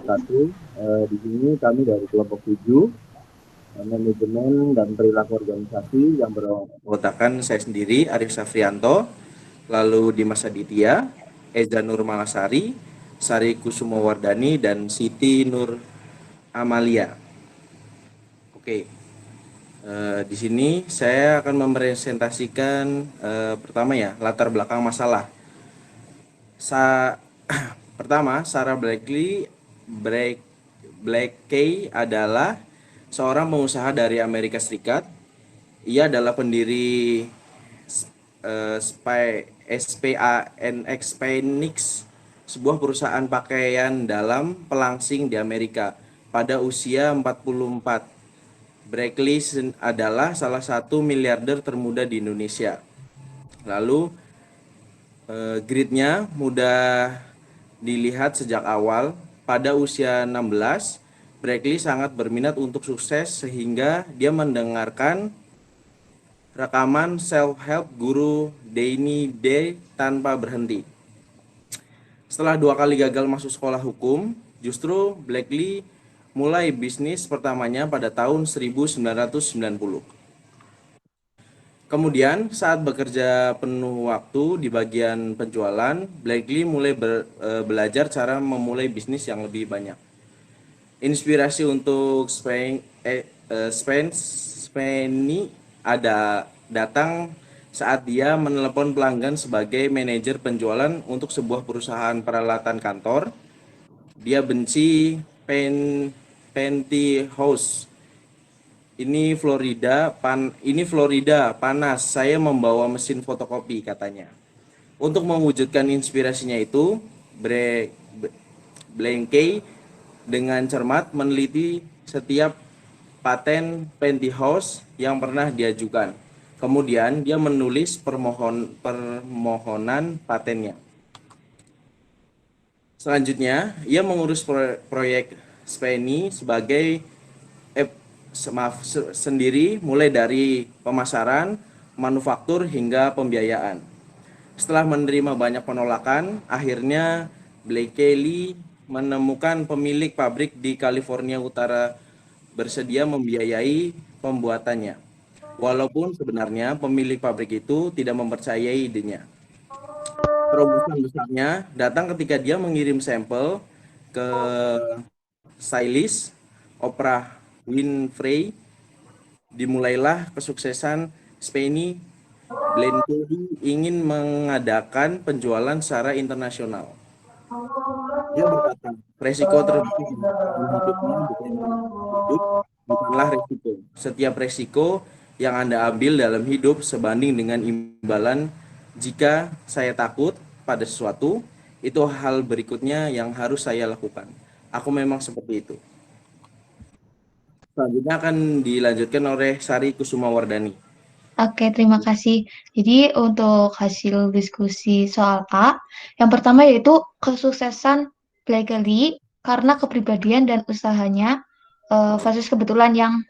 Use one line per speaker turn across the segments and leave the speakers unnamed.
satu. Di sini kami dari kelompok 7, manajemen dan perilaku organisasi yang beranggotakan saya sendiri, Arif Safrianto, lalu Dimas Aditya, Eza Nur Malasari, Sari Kusumo Wardani, dan Siti Nur Amalia. Oke, di sini saya akan mempresentasikan pertama ya, latar belakang masalah. Pertama, Sarah Blakey adalah seorang pengusaha dari Amerika Serikat. Ia adalah pendiri SPANX Phoenix, sebuah perusahaan pakaian dalam pelangsing di Amerika pada usia 44. Blakely adalah salah satu miliarder termuda di Indonesia. Lalu gridnya mudah dilihat sejak awal. Pada usia 16, Blakely sangat berminat untuk sukses sehingga dia mendengarkan rekaman self-help guru Danny Day tanpa berhenti. Setelah 2 kali gagal masuk sekolah hukum, justru Blakely mulai bisnis pertamanya pada tahun 1990. Kemudian saat bekerja penuh waktu di bagian penjualan, Blakely mulai belajar cara memulai bisnis yang lebih banyak. Inspirasi untuk Spenny ada datang saat dia menelepon pelanggan sebagai manajer penjualan untuk sebuah perusahaan peralatan kantor. Dia benci Pantyhose. Ini Florida panas. Saya membawa mesin fotokopi, katanya. Untuk mewujudkan inspirasinya itu, Blakely dengan cermat meneliti setiap paten Pantyhose yang pernah diajukan. Kemudian dia menulis permohonan patennya. Selanjutnya, ia mengurus proyek Spenny sendiri, mulai dari pemasaran, manufaktur, hingga pembiayaan. Setelah menerima banyak penolakan, akhirnya Blakely menemukan pemilik pabrik di California Utara bersedia membiayai pembuatannya. Walaupun sebenarnya pemilik pabrik itu tidak mempercayai idenya. Terobosan besarnya datang ketika dia mengirim sampel ke stylist Oprah Winfrey. Dimulailah kesuksesan Spenny. Blakely ingin mengadakan penjualan secara internasional. Dia berkata, resiko terbesar dalam hidupnya bukanlah resiko. Setiap resiko yang Anda ambil dalam hidup sebanding dengan imbalan. Jika saya takut pada sesuatu, itu hal berikutnya yang harus saya lakukan. Aku memang seperti itu. Selanjutnya akan dilanjutkan oleh Sari Kusuma Wardani.
Oke, terima kasih. Jadi untuk hasil diskusi soal A, yang pertama yaitu kesuksesan Blakely karena kepribadian dan usahanya versus kebetulan yang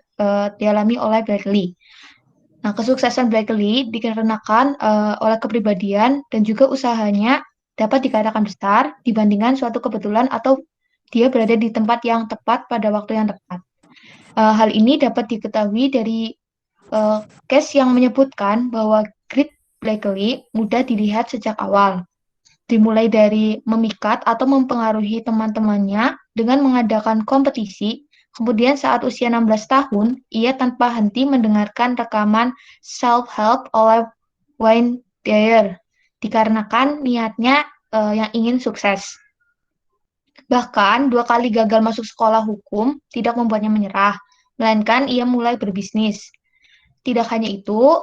dialami oleh Blakely. Nah, kesuksesan Blakely dikarenakan oleh kepribadian dan juga usahanya dapat dikatakan besar dibandingkan suatu kebetulan atau dia berada di tempat yang tepat pada waktu yang tepat. Hal ini dapat diketahui dari case yang menyebutkan bahwa grit Blakely mudah dilihat sejak awal, dimulai dari memikat atau mempengaruhi teman-temannya dengan mengadakan kompetisi. Kemudian saat usia 16 tahun, ia tanpa henti mendengarkan rekaman self-help oleh Wayne Dyer, dikarenakan niatnya yang ingin sukses. Bahkan 2 kali gagal masuk sekolah hukum tidak membuatnya menyerah, melainkan ia mulai berbisnis. Tidak hanya itu,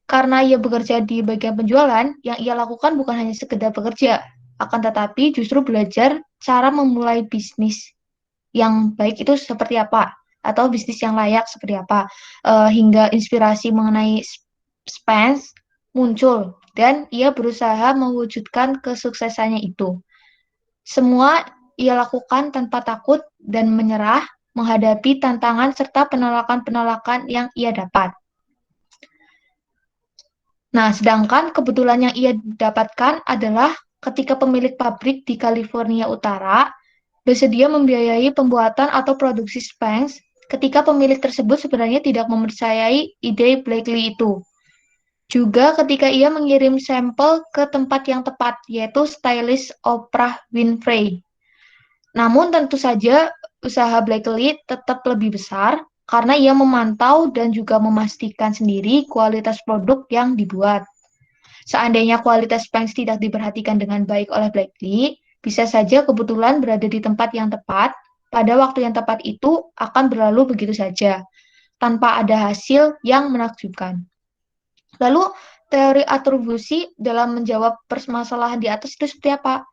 karena ia bekerja di bagian penjualan, yang ia lakukan bukan hanya sekedar bekerja, akan tetapi justru belajar cara memulai bisnis yang baik itu seperti apa, atau bisnis yang layak seperti apa, hingga inspirasi mengenai Spence muncul, dan ia berusaha mewujudkan kesuksesannya itu. Semua ia lakukan tanpa takut dan menyerah menghadapi tantangan serta penolakan-penolakan yang ia dapat. Nah, sedangkan kebetulan yang ia dapatkan adalah ketika pemilik pabrik di California Utara bersedia membiayai pembuatan atau produksi Spanx ketika pemilik tersebut sebenarnya tidak mempercayai ide Blakely itu. Juga ketika ia mengirim sampel ke tempat yang tepat, yaitu stylist Oprah Winfrey. Namun tentu saja usaha Blakely tetap lebih besar karena ia memantau dan juga memastikan sendiri kualitas produk yang dibuat. Seandainya kualitas Spanx tidak diperhatikan dengan baik oleh Blakely, bisa saja kebetulan berada di tempat yang tepat, pada waktu yang tepat itu akan berlalu begitu saja, tanpa ada hasil yang menakjubkan. Lalu, teori atribusi dalam menjawab permasalahan di atas itu seperti apa?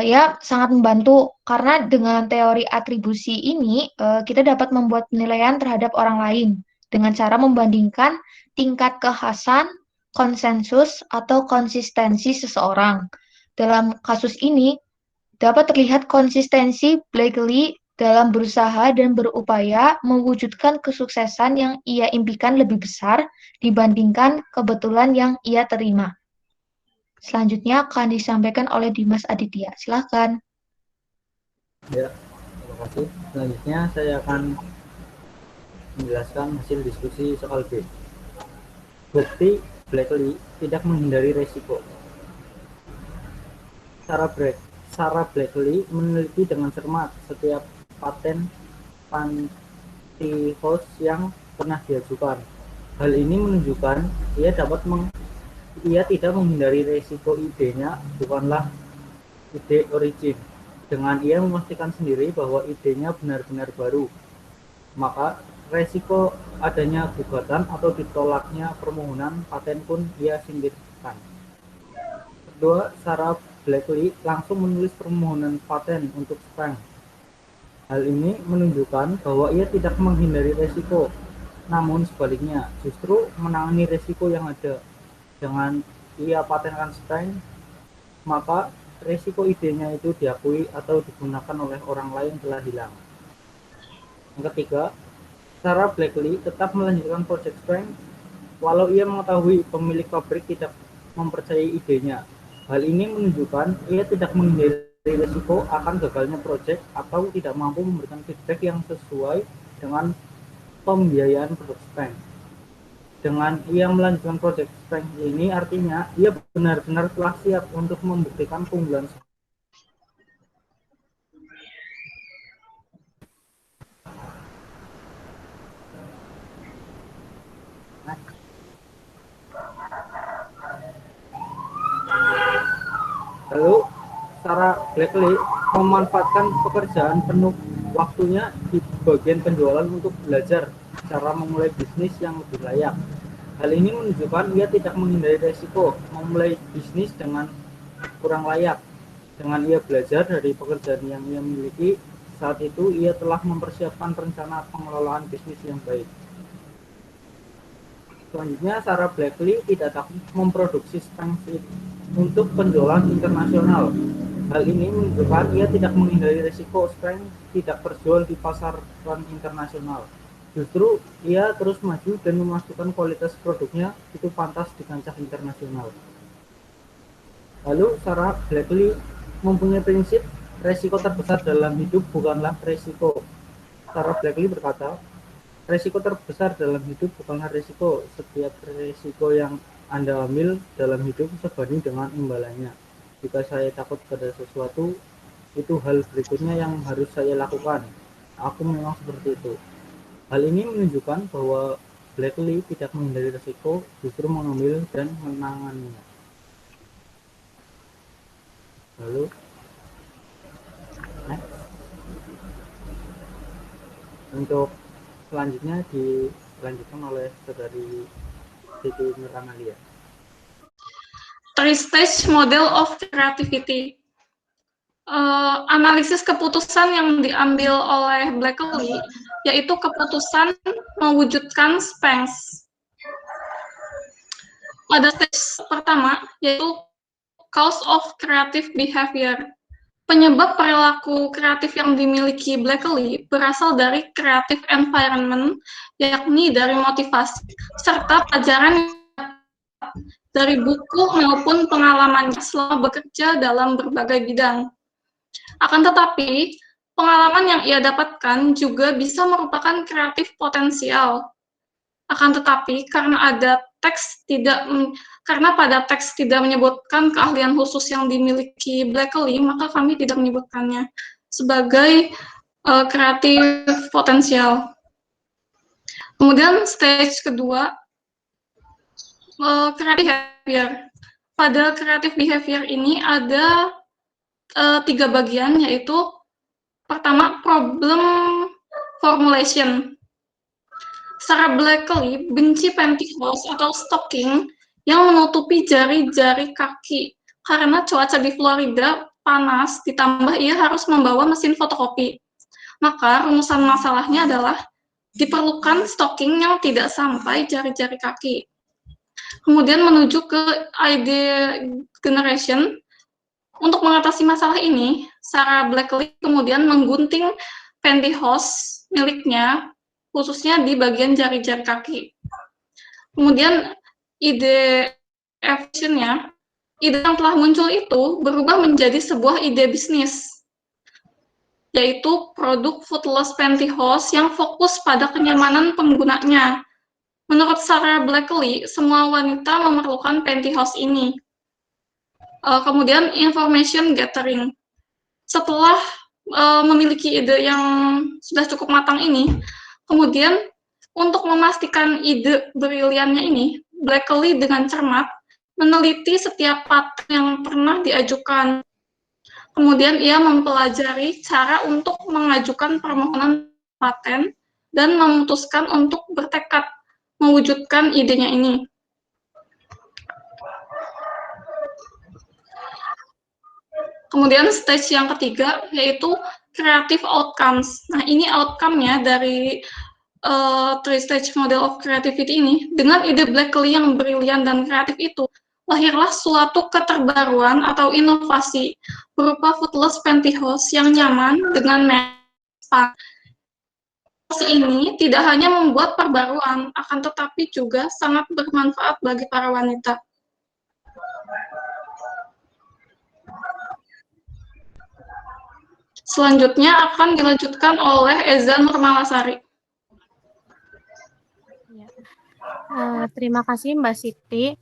Ya, sangat membantu karena dengan teori atribusi ini kita dapat membuat penilaian terhadap orang lain dengan cara membandingkan tingkat kekhasan, konsensus, atau konsistensi seseorang. Dalam kasus ini, dapat terlihat konsistensi Blakely dalam berusaha dan berupaya mewujudkan kesuksesan yang ia impikan lebih besar dibandingkan kebetulan yang ia terima. Selanjutnya akan disampaikan oleh Dimas Aditya. Silakan.
Ya, terima kasih. Selanjutnya saya akan menjelaskan hasil diskusi soal B. Bukti Blakely tidak menghindari resiko. Sarah Blakely meneliti dengan cermat setiap paten pantyhose yang pernah diajukan. Hal ini menunjukkan ia tidak menghindari resiko idenya bukanlah ide origin. Dengan ia memastikan sendiri bahwa idenya benar-benar baru, maka resiko adanya gugatan atau ditolaknya permohonan paten pun ia singkirkan. Kedua, Sarah Blakely langsung menulis permohonan paten untuk Spanx. Hal ini menunjukkan bahwa ia tidak menghindari resiko, namun sebaliknya justru menangani resiko yang ada. Dengan ia patenkan Spanx, maka resiko idenya itu diakui atau digunakan oleh orang lain telah hilang. Yang ketiga, Sarah Blakely tetap melanjutkan proyek Spanx walau ia mengetahui pemilik pabrik tidak mempercayai idenya. Hal ini menunjukkan ia tidak menghindari risiko akan gagalnya proyek atau tidak mampu memberikan feedback yang sesuai dengan pembiayaan produk Spanx. Dengan ia melanjutkan proyek Spanx ini artinya ia benar-benar telah siap untuk membuktikan keunggulan. Lalu Sarah Blakely memanfaatkan pekerjaan penuh waktunya di bagian penjualan untuk belajar cara memulai bisnis yang lebih layak. Hal ini menunjukkan ia tidak menghindari resiko memulai bisnis dengan kurang layak. Dengan ia belajar dari pekerjaan yang ia miliki, saat itu ia telah mempersiapkan rencana pengelolaan bisnis yang baik. Selanjutnya, Sarah Blakely tidak takut memproduksi Spanx untuk penjualan internasional. Hal ini menunjukkan ia tidak menghindari risiko Spanx tidak terjual di pasaran internasional. Justru ia terus maju dan memastikan kualitas produknya itu pantas di kancah internasional. Lalu Sarah Blakely mempunyai prinsip resiko terbesar dalam hidup bukanlah resiko. Sarah Blakely berkata, resiko terbesar dalam hidup bukanlah resiko. Setiap resiko yang Anda ambil dalam hidup sebanding dengan imbalannya. Jika saya takut pada sesuatu, itu hal berikutnya yang harus saya lakukan. Aku memang seperti itu. Hal ini menunjukkan bahwa Blakely tidak menghindari resiko, justru mengambil dan menanganinya. Lalu, next. Untuk selanjutnya dilanjutkan oleh saudari Siti Nuramalia.
Three-stage model of creativity. Analisis keputusan yang diambil oleh Blakely yaitu keputusan mewujudkan Spanx. Pada stage pertama yaitu cause of creative behavior. Penyebab perilaku kreatif yang dimiliki Blakely berasal dari creative environment, yakni dari motivasi serta pelajaran dari buku maupun pengalamannya selama bekerja dalam berbagai bidang. Akan tetapi, pengalaman yang ia dapatkan juga bisa merupakan kreatif potensial. Akan tetapi, karena pada teks tidak menyebutkan keahlian khusus yang dimiliki Blackley, maka kami tidak menyebutkannya sebagai kreatif potensial. Kemudian stage kedua, creative behavior. Pada creative behavior ini ada 3 bagian, yaitu pertama, problem formulation. Sarah Blackley benci pantyhose atau stocking yang menutupi jari-jari kaki karena cuaca di Florida panas, ditambah ia harus membawa mesin fotokopi. Maka rumusan masalahnya adalah diperlukan stocking yang tidak sampai jari-jari kaki. Kemudian menuju ke idea generation. Untuk mengatasi masalah ini, Sarah Blackley kemudian menggunting pantyhose miliknya, khususnya di bagian jari-jari kaki. Kemudian ide evolution-nya, ide yang telah muncul itu berubah menjadi sebuah ide bisnis, yaitu produk footless pantyhose yang fokus pada kenyamanan penggunanya. Menurut Sarah Blackley, semua wanita memerlukan pantyhose ini. Kemudian information gathering. Setelah memiliki ide yang sudah cukup matang ini, kemudian untuk memastikan ide briliannya ini, Blackley dengan cermat meneliti setiap paten yang pernah diajukan. Kemudian ia mempelajari cara untuk mengajukan permohonan paten dan memutuskan untuk bertekad mewujudkan idenya ini. Kemudian stage yang ketiga yaitu creative outcomes. Nah, ini outcome-nya dari three stage model of creativity ini. Dengan ide Blackley yang brilian dan kreatif itu, lahirlah suatu keterbaruan atau inovasi berupa footless pantyhose yang nyaman dengan mesh. Inovasi ini tidak hanya membuat perbaruan, akan tetapi juga sangat bermanfaat bagi para wanita. Selanjutnya akan dilanjutkan oleh Eza Nurmalasari.
Terima kasih Mbak Siti.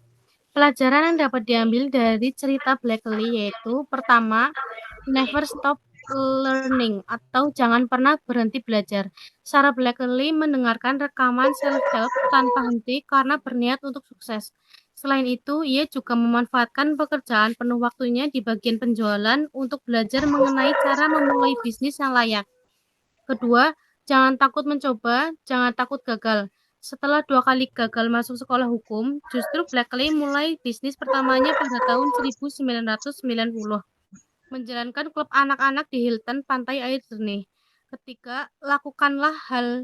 Pelajaran yang dapat diambil dari cerita Blackley yaitu pertama, never stop learning atau jangan pernah berhenti belajar. Sarah Blackley mendengarkan rekaman self-help tanpa henti karena berniat untuk sukses. Selain itu, ia juga memanfaatkan pekerjaan penuh waktunya di bagian penjualan untuk belajar mengenai cara memulai bisnis yang layak. Kedua, jangan takut mencoba, jangan takut gagal. Setelah 2 kali gagal masuk sekolah hukum, justru Blackley mulai bisnis pertamanya pada tahun 1990, menjalankan klub anak-anak di Hilton Pantai Air Jernih. Ketiga, lakukanlah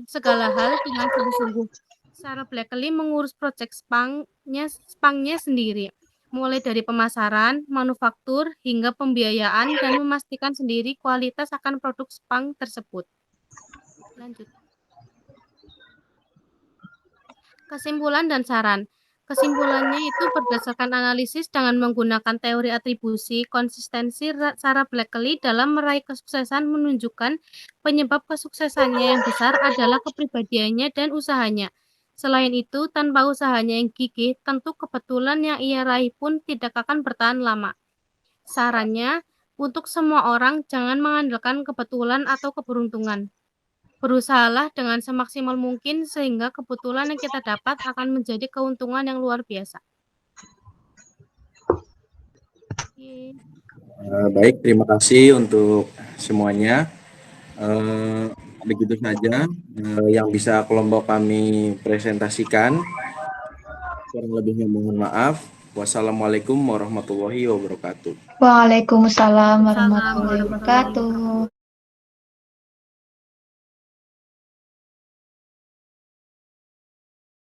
segala hal dengan sungguh-sungguh. Sarah Blackley mengurus proyek spangnya sendiri, mulai dari pemasaran, manufaktur, hingga pembiayaan, dan memastikan sendiri kualitas akan produk spang tersebut. Lanjut. Kesimpulan dan saran. Kesimpulannya itu berdasarkan analisis dengan menggunakan teori atribusi, konsistensi Sarah Blackley dalam meraih kesuksesan menunjukkan penyebab kesuksesannya yang besar adalah kepribadiannya dan usahanya. Selain itu, tanpa usahanya yang gigih, tentu kebetulan yang ia raih pun tidak akan bertahan lama. Sarannya, untuk semua orang jangan mengandalkan kebetulan atau keberuntungan. Berusahalah dengan semaksimal mungkin sehingga kebetulan yang kita dapat akan menjadi keuntungan yang luar biasa.
Baik, terima kasih untuk semuanya. Begitu saja yang bisa kelompok kami presentasikan. Kurang lebihnya mohon maaf. Wassalamualaikum warahmatullahi wabarakatuh.
Waalaikumsalam warahmatullahi wabarakatuh.